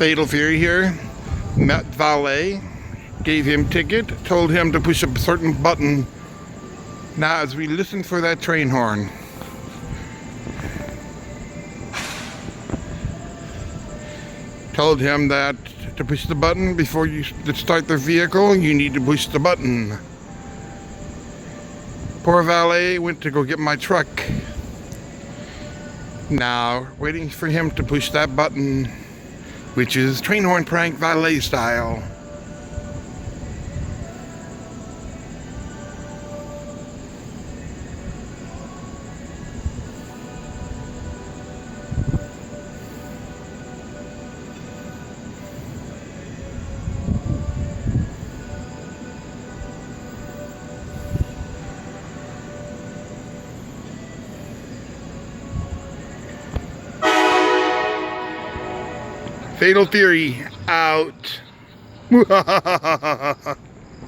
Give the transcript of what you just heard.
Fatal Fury here. Met valet, gave him ticket, told him to push a certain button. Now as we listen for that train horn. Told him that to push the button before you start the vehicle, you need to push the button. Poor valet went to go get my truck. Now, waiting for him to push that button, which is train horn prank valet style. Fatal Fury out.